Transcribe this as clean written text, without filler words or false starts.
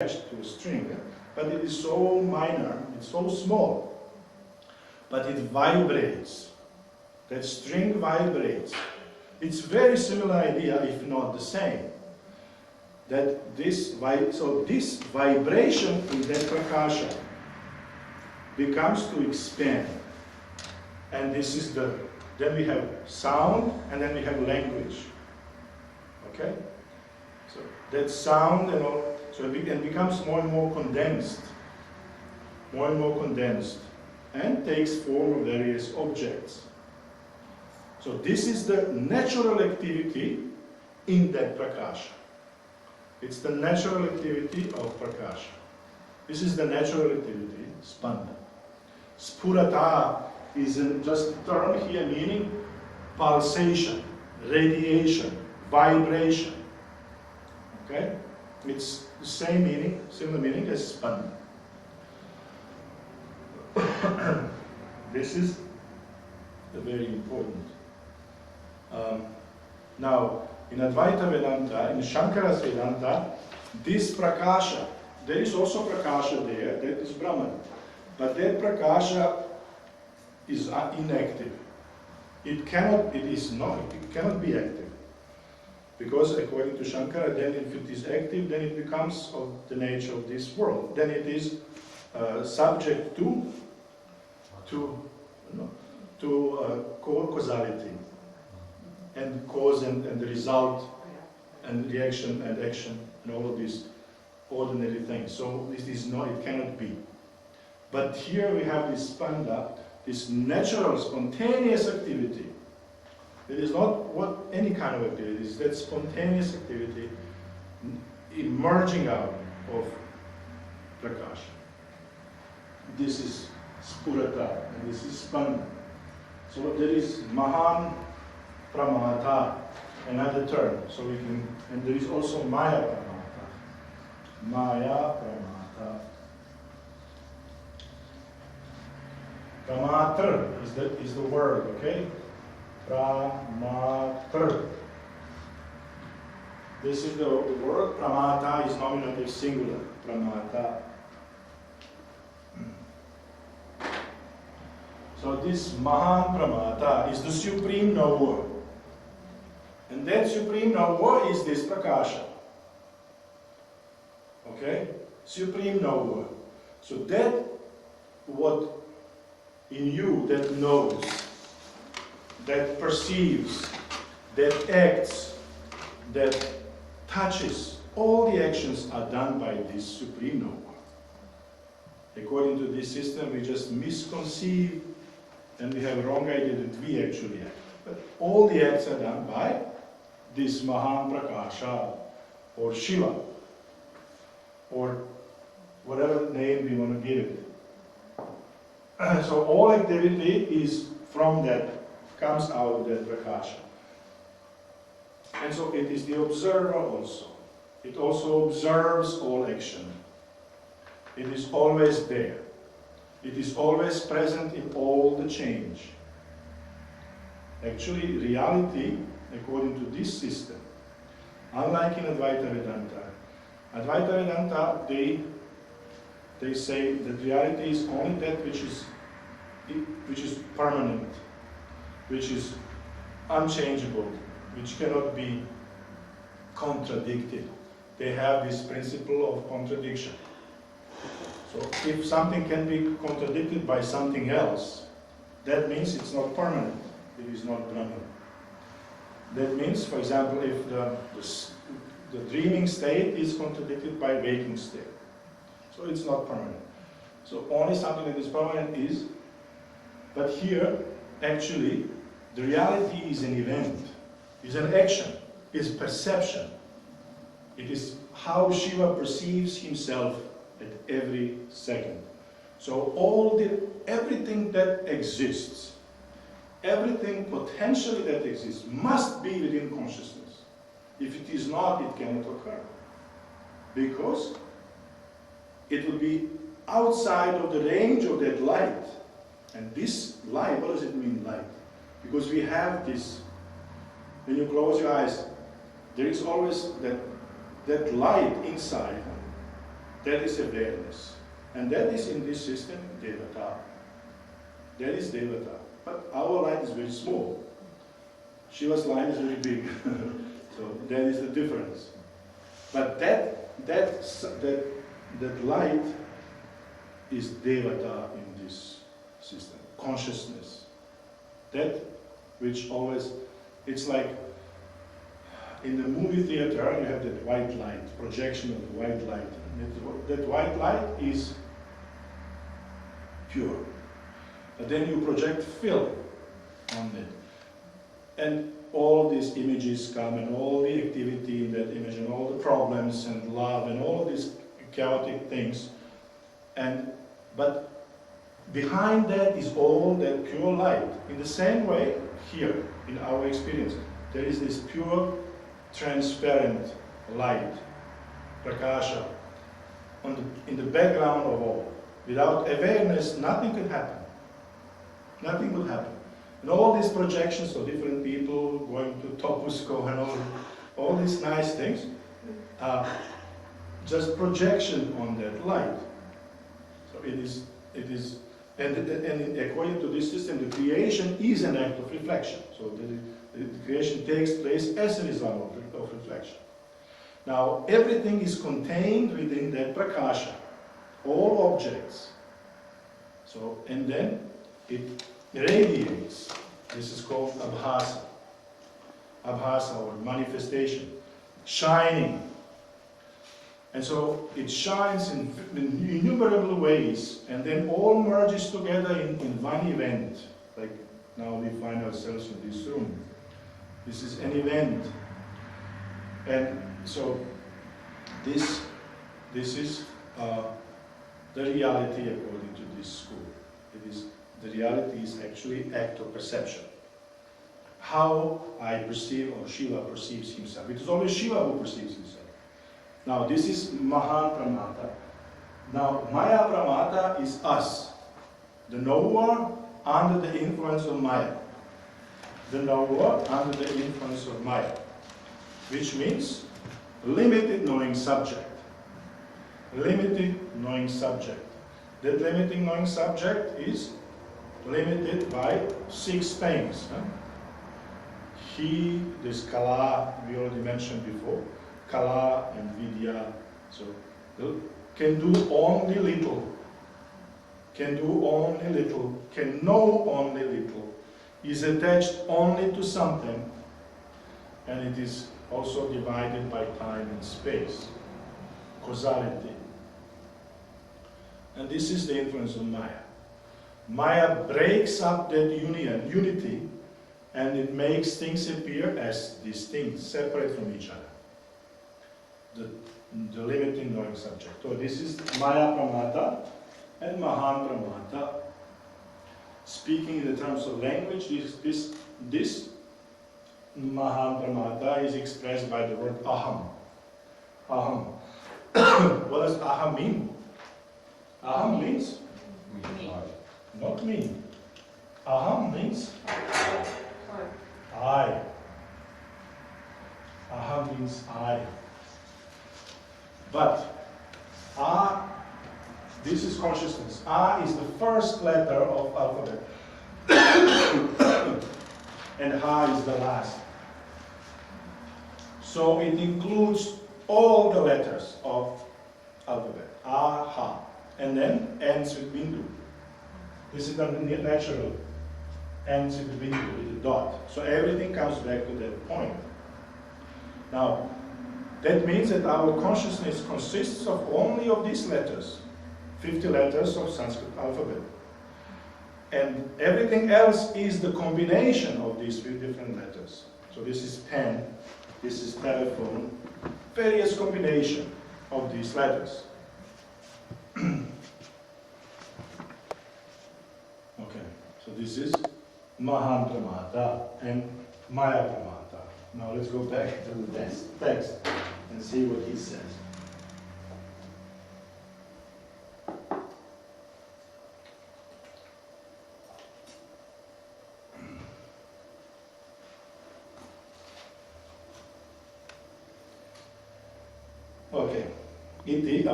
attached to a string, but it is so minor, it's so small, but it vibrates. That string vibrates. It's very similar idea, if not the same. That this vibration in that prakasha becomes to expand, and this is then we have sound, and then we have language. Okay, so that sound and all, so it becomes more and more condensed, and takes form of various objects. So this is the natural activity in that prakasha. It's the natural activity of prakasha. This is the natural activity, spanda. Spurata is just a term here meaning pulsation, radiation, vibration. Okay? It's the same meaning, similar meaning as spanda. This is very important. Now, in Advaita Vedanta, in Shankara's Vedanta, this prakasha, there is also prakasha there, that is Brahman. But that prakasha is inactive. It cannot be active. Because according to Shankara, then if it is active, then it becomes of the nature of this world. Then it is subject to causality. And cause and the result, and reaction and action, and all of these ordinary things. So this is not, it cannot be. But here we have this spanda, this natural, spontaneous activity. It is not what any kind of activity, it's that spontaneous activity emerging out of prakasha. This is spurata, and this is spanda. So there is mahan Pramata, another term, so we can, and there is also Maya Pramata. Maya Pramata. Pramatr is the word, okay? Pramatr. This is the word. Pramata is nominative singular. Pramata. So this Mahan Pramata is the supreme knower. And that supreme knower is this prakasha. Okay? Supreme knower. So that what in you that knows, that perceives, that acts, that touches, all the actions are done by this supreme knower. According to this system, we just misconceive and we have a wrong idea that we actually act. But all the acts are done by this Mahan Prakasha, or Shiva, or whatever name we want to give it. So all activity is from that, comes out of that Prakasha. And so it is the observer also. It also observes all action. It is always there. It is always present in all the change. Actually, reality, according to this system, unlike in Advaita Vedanta, they say that reality is only that which is permanent, which is unchangeable, which cannot be contradicted. They have this principle of contradiction. So if something can be contradicted by something else, that means it's not permanent. It is not Brahman. That means, for example, if the dreaming state is contradicted by waking state, so it's not permanent. So only something that is permanent is, but here, actually, the reality is an event, is an action, is perception. It is how Shiva perceives himself at every second. So everything that exists, everything potentially that exists must be within consciousness. If it is not, it cannot occur. Because it will be outside of the range of that light. And this light, what does it mean, light? Because we have this, when you close your eyes, there is always that light inside That is awareness. And that is in this system, Devata. That is Devata. But our light is very small. Shiva's light is very big. So that is the difference. But that light is Devata in this system. Consciousness. That which always, it's like in the movie theater you have that white light, projection of the white light. That white light is pure. But then you project film on it. And all these images come and all the activity in that image and all the problems and love and all these chaotic things. But behind that is all that pure light. In the same way, here, in our experience, there is this pure, transparent light, prakasha, in the background of all. Without awareness, nothing could happen. Nothing would happen. And all these projections of different people going to Topusko and all these nice things are just projection on that light. So it is, and according to this system, the creation is an act of reflection. So the creation takes place as a result of reflection. Now, everything is contained within that prakasha, all objects. So, and then it radiates. This is called abhasa. Abhasa, or manifestation. Shining. And so it shines in innumerable ways, and then all merges together in one event. Like now we find ourselves in this room. This is an event. And so this is the reality according to this school. The reality is actually act of perception. How I perceive, or Shiva perceives himself. It is always Shiva who perceives himself. Now this is Mahan Pramata. Now Maya Pramata is us. The knower under the influence of Maya. The knower under the influence of Maya. Which means limited knowing subject. Limited knowing subject. That limited knowing subject is limited by 6 things. He, this Kala, we already mentioned before, Kala and Vidya, so can do only little, can do only little, can know only little, is attached only to something, and it is also divided by time and space, causality. And this is the influence of Maya. Maya breaks up that unity, and it makes things appear as distinct, separate from each other. The limiting knowing subject. So this is Maya Pramata and Mahan Pramata. Speaking in the terms of language, this Mahan Pramata is expressed by the word aham. Aham. What does aham mean? Aham means Me. not me. Aham means I. Aham means I. But this is consciousness. A is the first letter of alphabet. And Ha is the last. So it includes all the letters of alphabet. A, Ha. And then ends with Bindu. This is the natural. Ends with Bindu, with a dot. So everything comes back to that point. Now, that means that our consciousness consists of only of these letters, 50 letters of Sanskrit alphabet. And everything else is the combination of these different letters. So this is pen, this is telephone, various combination of these letters. Okay, so this is Mahan Pramata and Maya Pramata. Now let's go back to the text and see what he says. Okay. Iti